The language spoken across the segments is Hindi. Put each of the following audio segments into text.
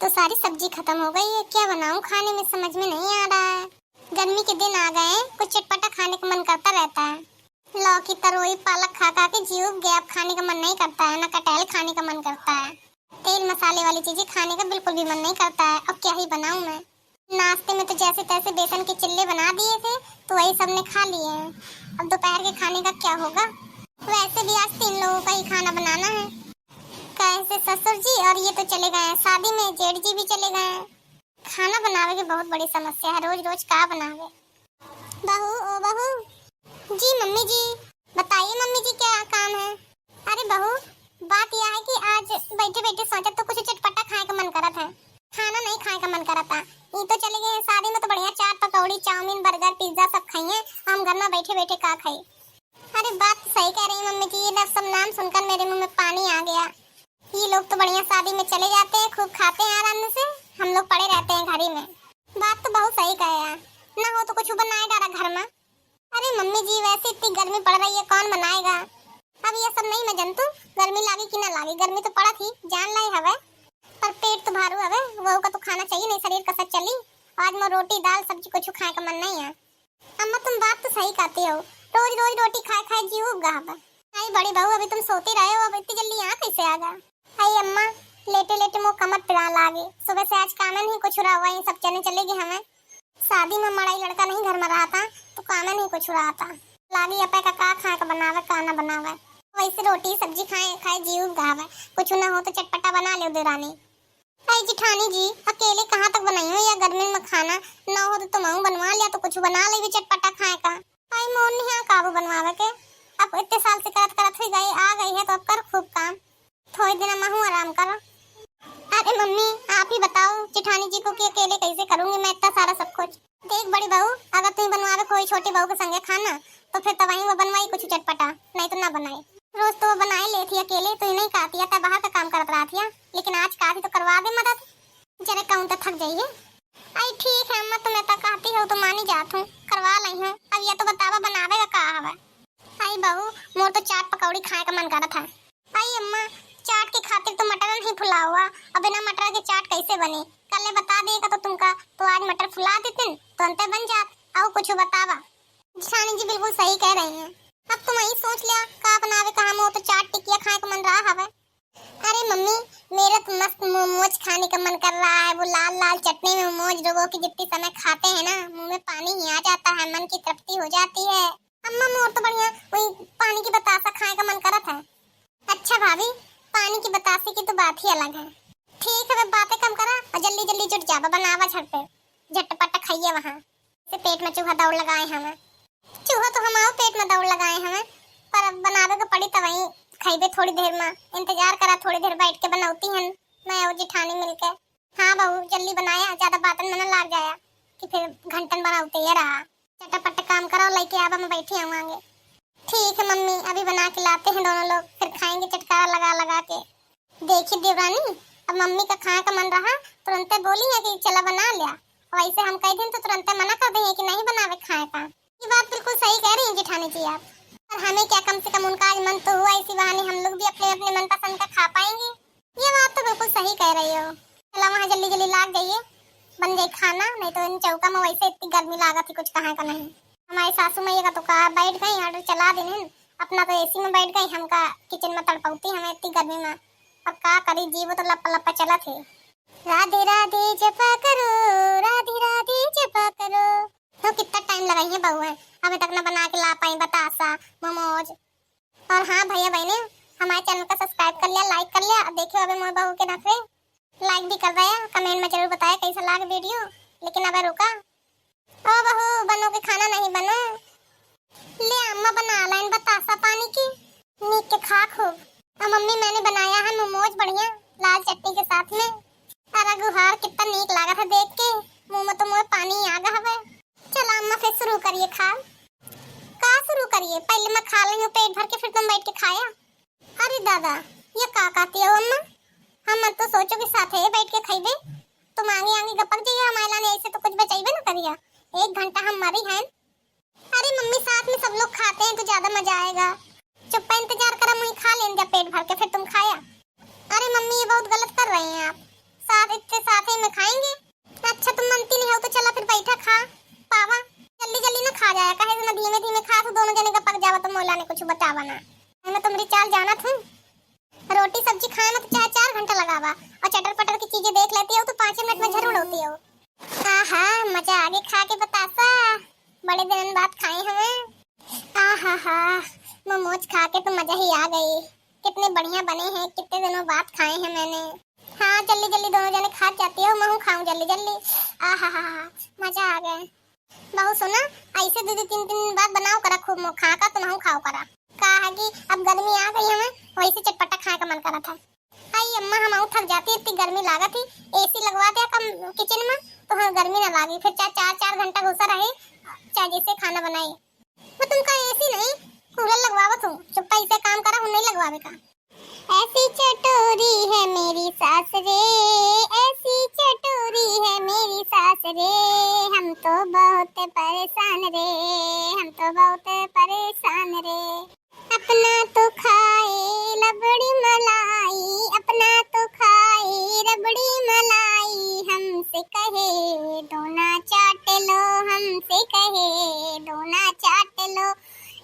तो सारी सब्जी खत्म हो गई है, क्या बनाऊं खाने में समझ में नहीं आ रहा है। गर्मी के दिन आ गए हैं, कुछ चटपटा खाने का मन करता रहता है। लौकी तरोई पालक खा खा के जीव गया, अब खाने का मन नहीं करता है, ना कटहल खाने का मन करता है। तेल मसाले वाली चीजें खाने का बिल्कुल भी मन नहीं करता है। अब क्या ही बनाऊं मैं। नाश्ते में तो जैसे तैसे बेसन के चिल्ले बना दिए थे, तो वही सबने खा लिए हैं। अब दोपहर के खाने का क्या होगा। वैसे भी आज 3 लोगों का ही खाना बनाना है। कैसे ससुर जी और ये तो चले गए हैं शादी में, जेठ जी भी चले गए हैं। खाना बनावे की बहुत बड़ी समस्या है, रोज रोज क्या बनावे। बहू ओ बहू जी, मम्मी जी बताइए मम्मी जी क्या काम है। अरे बहू बात यह है कि आज बैठे बैठे सोचा तो कुछ चटपटा खाने का मन करत है, खाना नहीं खाने का मन करता। ये तो चले गए हैं शादी में, तो बढ़िया चाट पकौड़ी चाउमीन बर्गर पिज्जा सब खाइए, हम घर में बैठे बैठे का खाई। अरे बात सही कह रही मम्मी जी, ये सब नाम सुनकर मेरे मुंह में पानी आ गया। ये लोग तो बढ़िया शादी में चले जाते हैं, खूब खाते हैं आराम से, हम लोग पड़े रहते हैं घर ही में। बात तो बहुत सही कहे यार, ना हो तो कुछ बनाए डाला घर में। अरे मम्मी जी वैसे इतनी गर्मी पड़ रही है, कौन बनाएगा। अब ये सब नहीं मैं जनतू, गर्मी लागी कि ना लागी, गर्मी तो पड़ा थी जान लाई हवे, पर पेट तो भारू हवे, वो का तो खाना चाहिए नहीं, शरीर का सब चली। आज मैं रोटी दाल सब्जी कुछ खाए का मन नहीं है। अम्मा तुम बात तो सही कहती हो, रोज रोज रोटी खाए खाए जीव उगा हवा। आई बड़ी बहू अभी तुम सोती रहे हो, अब इतनी जल्दी यहाँ कैसे आ गया। आई अम्मा लेटे लेटे मुँह कमर पिड़ा लागे, सुबह से आज काम नहीं कुछ रहा हुआ, ये सब चने चलेगी हमें। शादी में मड़ाई लड़का नहीं घर में रहा था, तो काम नहीं कुछ रहा था। लागी अपे का खाए का बनावे का ना बनावे, वैसे रोटी सब्जी खाए खाए जीव गावे, कुछ ना हो तो चटपटा बना ले देरानी। आई जिठानी जी अकेले कहाँ तक बनाई हो, या गर्मी में खाना ना हो तो तुम बनवा लिया, तो कुछ बना ले भी चटपटा खाए का। आई मोन नहीं है काबू बनवावे के, अब इतने साल से करत करत ही गई आ गई है, तो अब कर खूब काम, थोड़ी दिन मैं हूँ आराम करो। अरे मम्मी आप ही बताओ जिठानी जी को कि अकेले कैसे करूंगी मैं इतना सारा सब कुछ। देख बड़ी बहू अगर तुम बनवावे कोई छोटी बहू के संगे खाना, तो फिर तवाई वो बनवाई कुछ चटपटा, नहीं तो ना बनाई। रोज तो वो बनाए ले थी अकेले, तो नहीं कहती था बाहर का काम करत रहा थी, लेकिन आज कहती तो करवा दे मदद, जरा कहूँ तो थक जाइए। आई ठीक है अम्मा, तुम्हें तो कहती हो तो मानी जात हूँ, करवा लाई हूँ। अब ये तो बतावा बनावे का कहा हवा। आई बहू मोर तो चाट पकौड़ी खाए का मन करत है। आई अम्मा चाट के खातिर तो मटर नहीं फुला हुआ, अब बिना मटर के चाट कैसे बने, कल ने बता देगा तो तुमका, तो आज मटर फुला देते तो अंते बन जात। आओ कुछ बतावा। जिठानी जी बिल्कुल सही कह रही हैं, अब तुम यही सोच लिया का बनावे कहा, मो तो चाट टिकिया खाए का मन रहा हवे। अरे मम्मी मेरा तो मस्त मोमोज खाने का मन कर रहा है, वो लाल लाल चटनी में मोमोज लोगों की जितनी समय खाते हैं ना, मुंह में पानी ही आ जाता है, मन की तृप्ति हो जाती है। अम्मा मोर तो बढ़िया वही पानी की बतासा खाए का मन करत है। अच्छा भाभी पानी की बतासे की तो बात ही अलग है। ठीक है मैं बातें कम करा और जल्दी जल्दी जुट जावा, बनावा झट पे झटपट खाइए, वहाँ से पेट में चूहा दौड़ लगाए हमें। चूहा तो हमारे पेट में दौड़ लगाए हमें, पर अब बनावे को पड़ी तो वहीं खाइबे, थोड़ी देर में इंतजार करा, थोड़ी देर बैठ के बनाती हैं मैं और जिठानी मिलके। हाँ बहू जल्दी बनाया, ज्यादा बातन में न लाग जाया कि फिर घंटन बनाते ये रहा। चटपट काम करो लेके आवा, मैं बैठी आऊंगे। ठीक है मम्मी अभी बना के लाते हैं दोनों लोग, फिर खाएंगे चटकारा लगा लगा के। देखिए देवरानी अब मम्मी का खाने का मन रहा, तुरंत बोली है कि चला बना लिया, और ऐसे हम कह दें तो तुरंत मना कर देंगे कि नहीं बनावे खाए का। ये बात बिल्कुल सही कह रही हैं जिठानी जी आप, और हमें क्या कम से कम उनका आज मन तो हुआ, इसी बहाने हम लोग भी अपने अपने मन पसंद का खा पाएंगे। ये बात तो बिल्कुल सही कह रही हो। चला वहाँ जल्दी जल्दी लाग जाइए, बन जाए खाना, नहीं तो इन चौका में वैसे इतनी गर्मी लागत थी कुछ कहा का नहीं। हमारी सासू मैया का तो कहा बैठ गई ऑर्डर चला देने, अपना तो एसी में बैठ गई, हमका किचन में तड़पौती हमें इतनी गर्मी में, और का करी जीव तो लप्पा लप्पा चला थे। राधे राधे जपा करो, राधे राधे जपा करो। तो कितना टाइम लगाई है बहू है, अभी तक न बना के ला पाई बतासा मोमोज। और हाँ भैया बहने हमारे चैनल का सब्सक्राइब कर लिया, लाइक कर लिया, देखियो अबे मोर बहू के नखरे, लाइक भी कर रहे हैं, कमेंट में जरूर बताया कैसा लगा वीडियो। लेकिन अब रुका ओ बहू बनो के खाना नहीं बना, ले अम्मा बना लाइन बतासा पानी की नीक के खा खूब। और मम्मी मैंने बनाया है मोमोज बढ़िया लाल चटनी के साथ में। अरे गुहार कितना नीक लगा था देख के, मुंह में तो मुंह पानी आ गया है। चला अम्मा फिर शुरू करिए खा। का शुरू करिए, पहले मैं खा रही हूँ पेट भर के, फिर तुम बैठ के खाया। अरे दादा ये का कहती हो अम्मा, हम तो सोचो के साथ है बैठ के खाइबे, तुम आगे आगे गपक जाइए, हमारे लाने ऐसे तो कुछ बचाइबे ना करिया, 1 घंटा हम मरी हैं। अरे मम्मी साथ में सब लोग खाते हैं तो ज्यादा मजा आएगा, चुप इंतजार करा, मुझे खा लेंगे पेट भर के फिर तुम खाया। अरे मम्मी ये बहुत गलत कर रही हैं आप, साथ इतने साल में खाएंगे। अच्छा तुम मानती नहीं हो तो चला फिर बैठा खा पावा। जल्दी जल्दी ना खा जाया कहे ना धीमे धीमे खा तो दोनों जने का पक जावा तो मौला ने कुछ बतावा ना। मैं तुमरी चाल जाना था। रोटी सब्जी खाए में तो चाहे 4 घंटा लगावा और चटर पटर की चीजें देख लेती हो तो 5 मिनट में जरूर होती हो। आहा मजा आगे खा के बतासा। बड़े दिन बाद खाए हमें। आहा मोमोज खा के तो मजा ही आ गई। कितने बढ़िया बने हैं कितने दिनों बाद खाए हैं मैंने। हाँ जल्दी जल्दी दोनों जने खा जाती हो मैं खाऊं जल्दी जल्दी। आहा मजा आ गया। बहु सुना ऐसे 2-3 दिन बाद बनाओ करा खूब खा का तो मैं खाओ करा। कहा कि अब गर्मी आ गई हमें वैसे चटपटा खाए का मन करा था। आई अम्मा हम थक जाती इतनी गर्मी लागा थी। एसी लगवा दिया कम किचन में तो हाँ गर्मी ना लागी फिर चाहे 4-4 घंटा घुसा रहे चाहे जैसे खाना बनाए। मैं तुमका एसी नहीं कूलर लगवावत हूँ चुप ऐसे काम करा हूँ नहीं लगवावे का। ऐसी चटोरी है मेरी सास रे ऐसी चटोरी है मेरी सास रे हम तो बहुत परेशान रे हम तो बहुत परेशान रे। अपना तो खाए रबड़ी मलाई अपना तो खाए रबड़ी मलाई हमसे कहे डोना चाट लो हमसे कहे डोना चाट लो।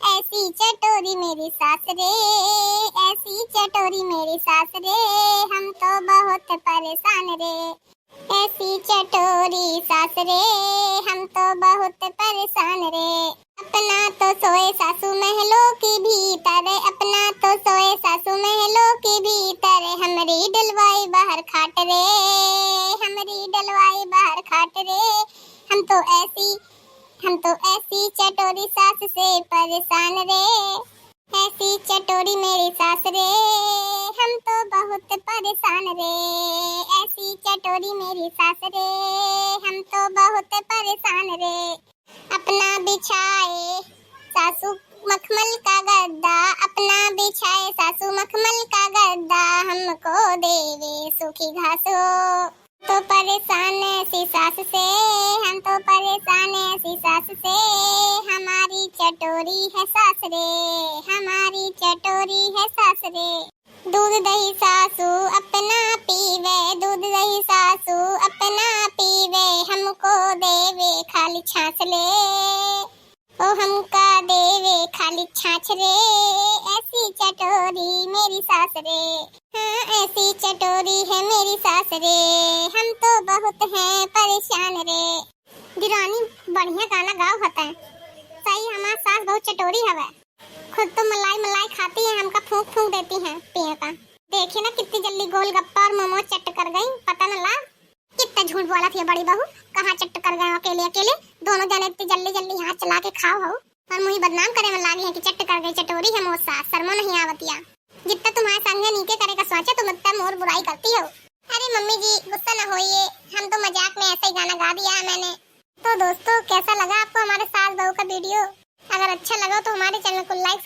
ऐसी चटोरी मेरी सास रे ऐसी चटोरी मेरी सास रे हम तो बहुत परेशान रे। ऐसी चटोरी सास रे हम तो बहुत परेशान रे। अपना तो सोए सासू महलों की भीतर अपना तो सोए सासू महलों की भीतर हमरी डलवाई बाहर खाट रे हमरी डलवाई बाहर खाट रे। हम तो ऐसी चटोरी सास से परेशान रे। ऐसी चटोरी मेरी सास रे हम तो बहुत परेशान रे। ऐसी चटोरी मेरी सास रे हम तो बहुत परेशान रे। अपना बिछाए सासू मखमल का गद्दा अपना बिछाए सासू मखमल का गद्दा हमको देवे सूखी घासों। तो परेशान ऐसी सास से हम तो परेशान ऐसी सास से हमारी चटोरी है सास रे हमारी चटोरी है सास रे। दूध दही सासू अपना पीवे दूध दही सासू अपना पीवे हमको देवे खाली छाछ ले ओ हमका देवे खाली छाछ रे। ऐसी चटोरी मेरी सास रे हाँ ऐसी चटोरी है मेरी सास रे हम तो बहुत हैं परेशान रे। दिरानी बढ़िया गाना गाओ होता है सही हमारी सास बहुत चटोरी हवे। खुद तो मलाई मलाई खाती है हमका फूंक फूंक देती है पिए का। देखिए ना कितनी जल्दी गोलगप्पा और मोमोज चट कर गई पता न ला। कितना झूठ बोला थी बड़ी बहू कहाँ चट कर गए अकेले अकेले दोनों जने इतनी जल्दी जल्दी हाथ चला के खाओ हो और मुझे बदनाम करे में लागी है कि चट कर गई चटोरी है मोर सास शर्मो नहीं आवतिया। जितना तुम्हारे संगे नीचे करे का सोचा तुम उतना मोर बुराई करती हो। अरे मम्मी जी गुस्सा न होइए हम तो मजाक में ऐसा ही गाना गा दिया है मैंने। तो दोस्तों कैसा लगा आपको हमारे सास बहू का वीडियो? अगर अच्छा लगा तो हमारे चैनल को लाइक